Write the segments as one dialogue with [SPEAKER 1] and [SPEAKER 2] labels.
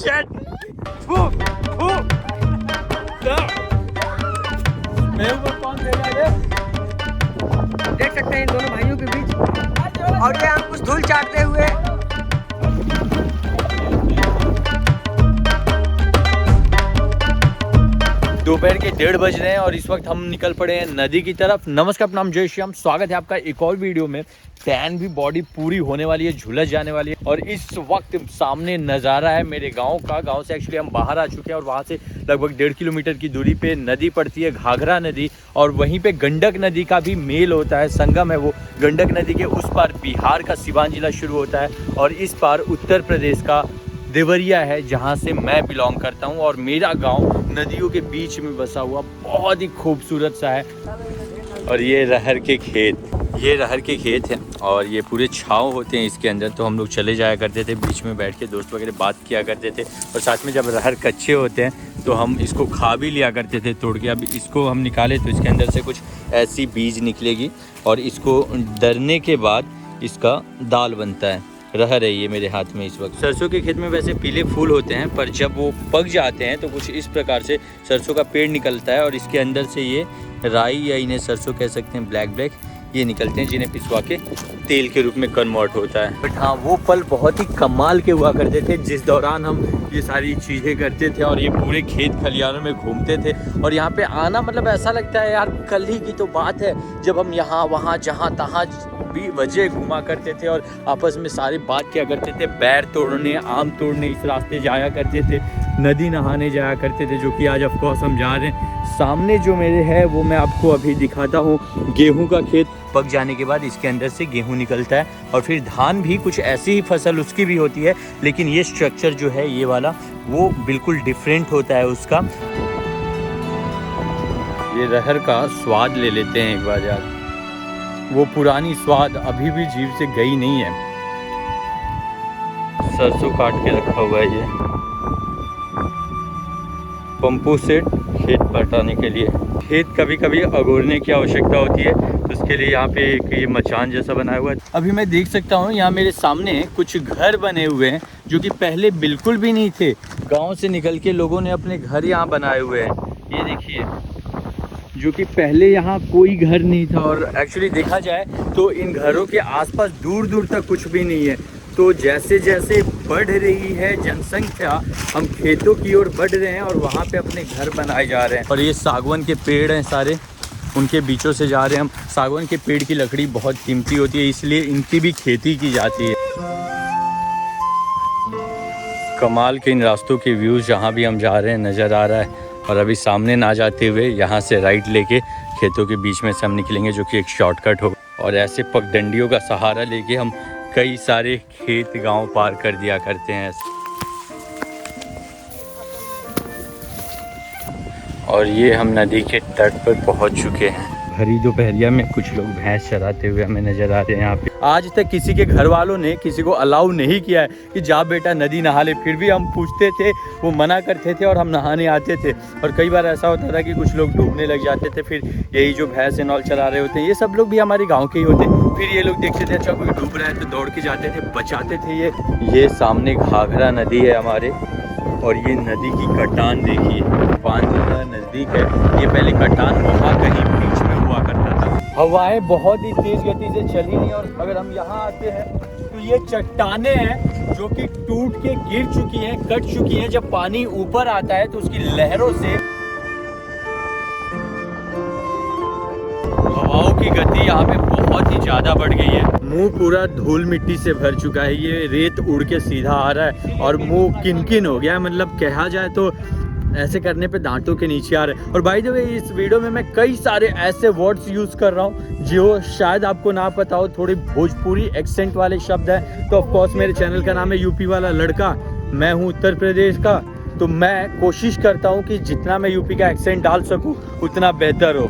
[SPEAKER 1] Shit मेरे ऊपर कौन दे रहा है?
[SPEAKER 2] देख सकते हैं इन दोनों भाइयों के बीच और ये अंकुश धूल चाटते हुए।
[SPEAKER 1] दोपहर के 1:30 बज रहे हैं और इस वक्त हम निकल पड़े हैं नदी की तरफ। नमस्कार, नाम जय श्याम, स्वागत है आपका एक और वीडियो में। टैन भी बॉडी पूरी होने वाली है, झुलस जाने वाली है और इस वक्त सामने नज़ारा है मेरे गांव का। गांव से एक्चुअली हम बाहर आ चुके हैं और वहां से लगभग 1.5 किलोमीटर की दूरी पे नदी पड़ती है, घाघरा नदी, और वहीं पे गंडक नदी का भी मेल होता है, संगम है वो। गंडक नदी के उस पार बिहार का सिवान जिला शुरू होता है और इस पार उत्तर प्रदेश का देवरिया है, जहाँ से मैं बिलोंग करता हूँ। और मेरा गांव नदियों के बीच में बसा हुआ बहुत ही खूबसूरत सा है। और ये रहर के खेत हैं और ये पूरे छाँव होते हैं इसके अंदर। तो हम लोग चले जाया करते थे, बीच में बैठ के दोस्त वगैरह बात किया करते थे। और साथ में जब रहर कच्चे होते हैं तो हम इसको खा भी लिया करते थे तोड़ के। अब इसको हम निकाले तो इसके अंदर से कुछ ऐसी बीज निकलेगी और इसको दरने के बाद इसका दाल बनता है। रहर है ये मेरे हाथ में इस वक्त। सरसों के खेत में वैसे पीले फूल होते हैं, पर जब वो पक जाते हैं तो कुछ इस प्रकार से सरसों का पेड़ निकलता है और इसके अंदर से ये राई या इन्हें सरसों कह सकते हैं, ब्लैक ये निकलते हैं, जिन्हें पिसवा के तेल के रूप में कन्वर्ट होता है। बट हाँ, वो पल बहुत ही कमाल के हुआ करते थे जिस दौरान हम ये सारी चीज़ें करते थे और ये पूरे खेत खलिहानों में घूमते थे। और यहाँ पे आना मतलब ऐसा लगता है यार कल ही की तो बात है जब हम यहाँ वहाँ जहाँ तहाँ भी वजह घुमा करते थे और आपस में सारी बात किया करते थे। बैर तोड़ने, आम तोड़ने इस रास्ते जाया करते थे, नदी नहाने जाया करते थे, जो कि आज ऑफकोर्स हम जा रहे हैं। सामने जो मेरे है वो मैं आपको अभी दिखाता हूँ, गेहूं का खेत। पक जाने के बाद इसके अंदर से गेहूं निकलता है और फिर धान भी, कुछ ऐसी ही फसल उसकी भी होती है, लेकिन ये स्ट्रक्चर जो है ये वाला वो बिल्कुल डिफरेंट होता है उसका। ये रहर का स्वाद ले लेते हैं एक बार यार, वो पुरानी स्वाद अभी भी जीभ से गई नहीं है। सरसों काट के रखा हुआ है ये पंपों से खेत पटाने के लिए। खेत कभी कभी अगोरने की आवश्यकता होती है तो उसके लिए यहाँ पे एक ये मचान जैसा बनाया हुआ है। अभी मैं देख सकता हूँ यहाँ मेरे सामने कुछ घर बने हुए हैं जो कि पहले बिल्कुल भी नहीं थे। गांव से निकल के लोगों ने अपने घर यहाँ बनाए हुए हैं, ये देखिए, जो कि पहले यहाँ कोई घर नहीं था। और एक्चुअली देखा जाए तो इन घरों के आसपास दूर दूर तक कुछ भी नहीं है। तो जैसे जैसे बढ़ रही है जनसंख्या, हम खेतों की ओर बढ़ रहे हैं और वहाँ पे अपने घर बनाए जा रहे हैं। और ये सागवान के पेड़ हैं सारे, उनके बीचों से जा रहे हैं हम। सागवान के पेड़ की लकड़ी बहुत कीमती होती है, इसलिए इनकी भी खेती की जाती है। कमाल के इन रास्तों के व्यूज़ जहाँ भी हम जा रहे हैं नज़र आ रहा है। और अभी सामने ना जाते हुए यहाँ से राइट लेके खेतों के बीच में से हम निकलेंगे, जो कि एक शॉर्टकट हो। और ऐसे पगडंडियों का सहारा लेके हम कई सारे खेत गांव पार कर दिया करते हैं। और ये हम नदी के तट पर पहुंच चुके हैं। भरी दोपहरिया में कुछ लोग भैंस चराते हुए हमें नजर आ रहे हैं यहाँ पे। आज तक किसी के घर वालों ने किसी को अलाउ नहीं किया है कि जा बेटा नदी नहा ले, फिर भी हम पूछते थे, वो मना करते थे और हम नहाने आते थे। और कई बार ऐसा होता था कि कुछ लोग डूबने लग जाते थे, फिर यही जो भैंस नॉल चला रहे होते हैं ये सब लोग भी हमारे गाँव के ही होते। फिर ये लोग देखते थे अच्छा कोई डूब रहा है तो दौड़ के जाते थे, बचाते थे। ये सामने घाघरा नदी है हमारे, और ये नदी की कटान देखिए, पांचला नज़दीक है। ये पहले कटान वहाँ कहीं बीच में हुआ करता था। हवाएं बहुत ही तेज गति से चली रही, और अगर हम यहाँ आते हैं तो ये चट्टाने हैं जो कि टूट के गिर चुकी हैं, कट चुकी हैं। जब पानी ऊपर आता है तो उसकी लहरों से हवाओं की गति यहाँ पे बहुत ही ज़्यादा बढ़ गई है। मुंह पूरा धूल मिट्टी से भर चुका है, ये रेत उड़ के सीधा आ रहा है और मुंह किनकिन हो गया है। मतलब कहा जाए तो ऐसे करने पे दांतों के नीचे आ रहे हैं। और बाय द वे इस वीडियो में मैं कई सारे ऐसे वर्ड्स यूज़ कर रहा हूँ जो शायद आपको ना पता हो, थोड़ी भोजपुरी एक्सेंट वाले शब्द हैं। तो ऑफकोर्स मेरे चैनल का नाम है यूपी वाला लड़का, मैं हूँ उत्तर प्रदेश का, तो मैं कोशिश करता हूँ कि जितना मैं यूपी का एक्सेंट डाल सकूँ उतना बेहतर हो।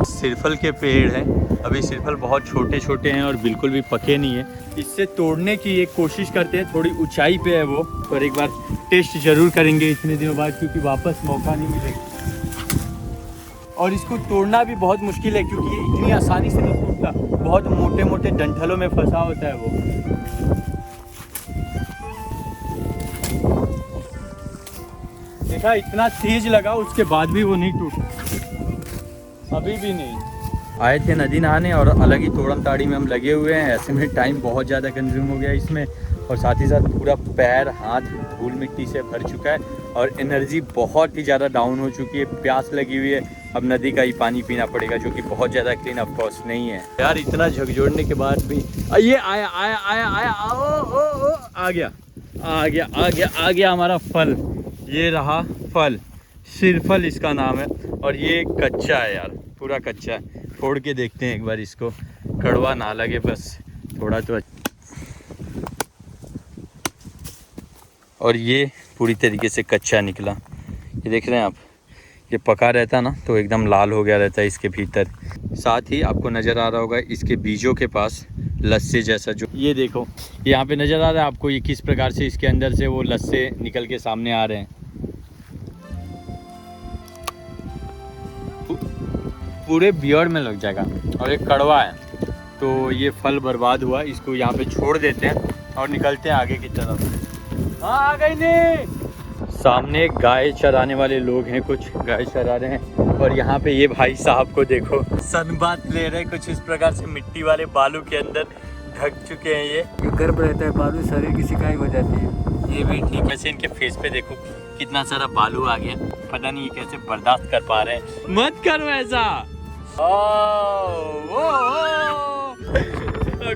[SPEAKER 1] सिरफल के पेड़ हैं, अभी सिरफल बहुत छोटे छोटे हैं और बिल्कुल भी पके नहीं है। इससे तोड़ने की एक कोशिश करते हैं, थोड़ी ऊंचाई पे है वो, पर एक बार टेस्ट जरूर करेंगे इतने दिनों बाद, क्योंकि वापस मौका नहीं मिलेगा। और इसको तोड़ना भी बहुत मुश्किल है क्योंकि ये इतनी आसानी से नहीं टूटता, बहुत मोटे मोटे डंठलों में फंसा होता है वो। देखा इतना तेज लगा, उसके बाद भी वो नहीं टूटा, अभी भी नहीं। आए थे नदी नहाने और अलग ही तोड़म ताड़ी में हम लगे हुए हैं। ऐसे में टाइम बहुत ज़्यादा कंज्यूम हो गया इसमें, और साथ ही साथ पूरा पैर हाथ धूल मिट्टी से भर चुका है और एनर्जी बहुत ही ज़्यादा डाउन हो चुकी है। प्यास लगी हुई है, अब नदी का ही पानी पीना पड़ेगा जो कि बहुत ज़्यादा क्लीन ऑफ कोर्स नहीं है यार। इतना झकझोरने के बाद भी ये आया आया आया आया ओ आ गया आ गया आ गया आ गया हमारा फल। ये रहा फल, सिरफल इसका नाम है, और ये कच्चा है यार, पूरा कच्चा है। फोड़ के देखते हैं एक बार इसको, कड़वा ना लगे बस थोड़ा तो। और ये पूरी तरीके से कच्चा निकला, ये देख रहे हैं आप। ये पका रहता ना तो एकदम लाल हो गया रहता है इसके भीतर। साथ ही आपको नज़र आ रहा होगा इसके बीजों के पास लस्से जैसा, जो ये देखो यहाँ पे नज़र आ रहा है आपको, ये किस प्रकार से इसके अंदर से वो लस्से निकल के सामने आ रहे हैं। पूरे बियर्ड में लग जाएगा और एक कड़वा है, तो ये फल बर्बाद हुआ। इसको यहाँ पे छोड़ देते हैं और निकलते हैं आगे की तरफ। हाँ आ गई नहीं। सामने गाय चराने वाले लोग हैं, कुछ गाय चरा रहे हैं, और यहाँ पे ये भाई साहब को देखो सनबाथ ले रहे हैं कुछ इस प्रकार से, मिट्टी वाले बालू के अंदर ढक चुके हैं। ये गर्म रहता है बालू, शरीर की सिकाई हो जाती है। ये भी ठीक है, इनके फेस पे देखो कितना सारा बालू आ गया, पता नहीं ये कैसे बर्दाश्त कर पा रहे हैं। मत करो ऐसा।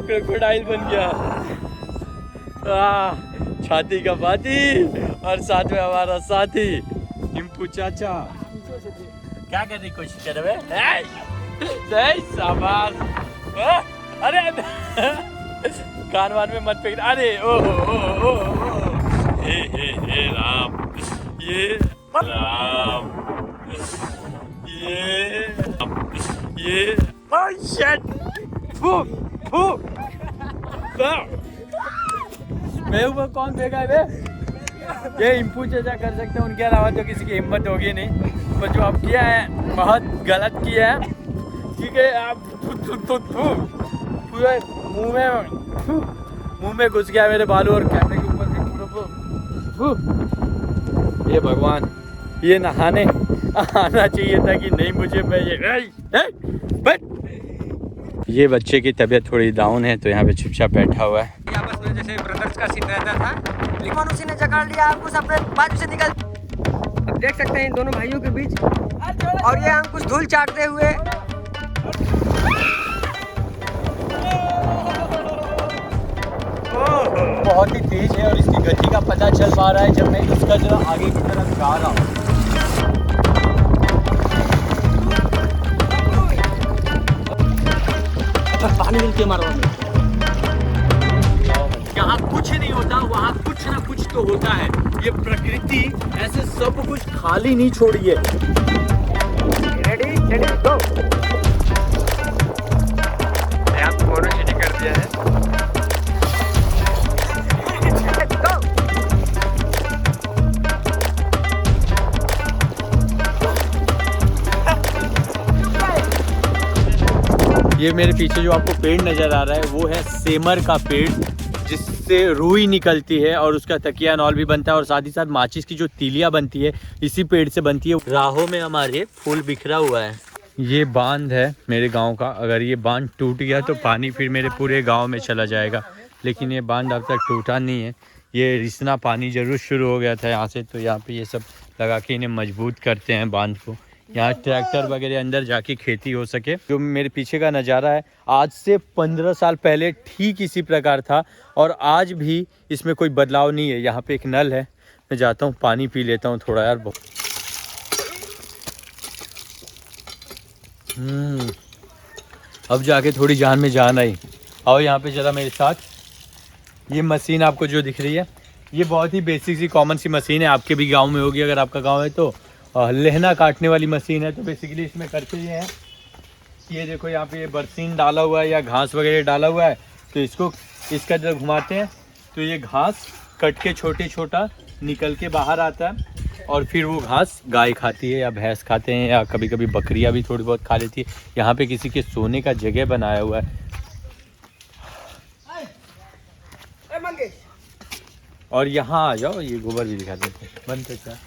[SPEAKER 1] क्रोकोडाइल बन गया, छाती का बाती, और साथ में हमारा साथी इम्पू चाचा। क्या करने की कोशिश कर रहे? शाबाश। अरे कान वान में मत फेंक। अरे ओ हे राम, ये राम, ये शिट। मैं ऊपर कौन फेंका है? ये इम्पू चाचा कर सकते हैं, उनके अलावा तो किसी की हिम्मत होगी नहीं। पर जो आप किया है बहुत गलत किया है, ठीक है। आप पूरे मुंह में घुस गया मेरे बालू और कैमरे के ऊपर से। ये भगवान, ये नहाने आना चाहिए था कि नहीं मुझे। मैं ये बच्चे की तबीयत थोड़ी डाउन है तो यहाँ पे चुपचाप बैठा हुआ है।
[SPEAKER 2] आपस में जैसे ब्रदर्स का सीन रहता था, लेकिन उसी ने जकड़ लिया अंकुश अपने बाजू से निकल। अब देख सकते हैं इन दोनों भाइयों के बीच, और ये अंकुश धूल चाटते हुए
[SPEAKER 1] बहुत ही तेज है और इसकी गति का पता चल पा रहा है जब मैं इसका जरा आगे की तरफ जा रहा हूँ।
[SPEAKER 2] पानी मिल के मारो।
[SPEAKER 1] यहाँ कुछ नहीं होता, वहाँ कुछ ना कुछ तो होता है। ये प्रकृति ऐसे सब कुछ खाली नहीं छोड़ी है।
[SPEAKER 2] रेडी रेडी गो। आप दोनों चीटिंग कर दिया है।
[SPEAKER 1] ये मेरे पीछे जो आपको पेड़ नज़र आ रहा है वो है सेमर का पेड़, जिससे रुई निकलती है और उसका तकिया नॉल भी बनता है, और साथ ही साथ माचिस की जो तीलियाँ बनती है इसी पेड़ से बनती है। राहों में हमारे फूल बिखरा हुआ है। ये बांध है मेरे गांव का, अगर ये बांध टूट गया तो पानी फिर मेरे पूरे गांव में चला जाएगा, लेकिन ये बांध अब तक टूटा नहीं है। ये रिसना पानी जरूर शुरू हो गया था यहाँ से, तो यहाँ पे ये सब लगा के इन्हें मजबूत करते हैं बांध को, यहाँ ट्रैक्टर वगैरह अंदर जाके खेती हो सके। जो मेरे पीछे का नज़ारा है आज से 15 साल पहले ठीक इसी प्रकार था, और आज भी इसमें कोई बदलाव नहीं है। यहाँ पे एक नल है, मैं जाता हूँ पानी पी लेता हूँ थोड़ा यार। अब जाके थोड़ी जान में जान आई। आओ यहाँ पे जरा मेरे साथ। ये मशीन आपको जो दिख रही है, ये बहुत ही बेसिक सी कॉमन सी मशीन है, आपके भी गाँव में होगी अगर आपका गाँव है तो। लहना काटने वाली मशीन है। तो बेसिकली इसमें करते ये हैं, ये देखो यहाँ पे ये बरसीन डाला हुआ है या घास वगैरह डाला हुआ है, तो इसको इसका जब घुमाते हैं तो ये घास कट के छोटा निकल के बाहर आता है, और फिर वो घास गाय खाती है या भैंस खाते हैं, या कभी कभी बकरियां भी थोड़ी बहुत खा लेती है। यहाँ पे किसी के सोने का जगह बनाया हुआ है। और यहाँ आ जाओ, ये गोबर भी दिखा देते हैं। बंद करता है।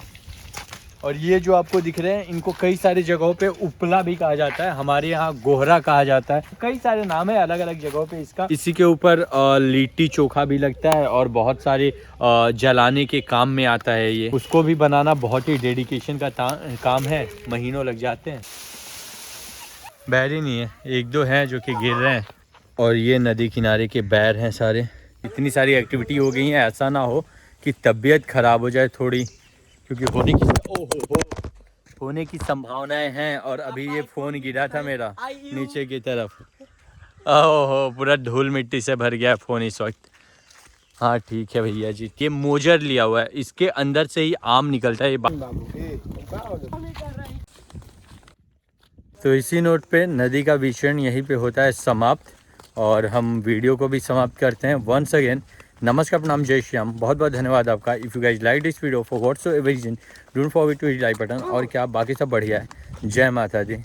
[SPEAKER 1] और ये जो आपको दिख रहे हैं इनको कई सारी जगहों पे उपला भी कहा जाता है, हमारे यहाँ गोहरा कहा जाता है, कई सारे नाम है अलग अलग जगहों पे इसका। इसी के ऊपर लिट्टी चोखा भी लगता है और बहुत सारे जलाने के काम में आता है ये। उसको भी बनाना बहुत ही डेडिकेशन का काम है, महीनों लग जाते हैं। बैर ही नहीं है, एक दो हैं जो कि गिर रहे हैं। और ये नदी किनारे के बैर हैं सारे। इतनी सारी एक्टिविटी हो गई है, ऐसा ना हो कि तबीयत खराब हो जाए थोड़ी, क्योंकि होने की संभावनाएं हैं। और अभी ये फ़ोन गिरा था मेरा नीचे की तरफ, ओहो पूरा धूल मिट्टी से भर गया है फ़ोन इस वक्त। हाँ ठीक है भैया जी, ये मोजर लिया हुआ है, इसके अंदर से ही आम निकलता है ये तो इसी नोट पे नदी का विचरण यहीं पे होता है समाप्त, और हम वीडियो को भी समाप्त करते हैं। वंस अगेन नमस्कार, नाम जय श्याम, बहुत बहुत धन्यवाद आपका। If you guys like this video for whatsoever reason don't forget to hit like button. और क्या बाकी सब बढ़िया है। जय माता दी।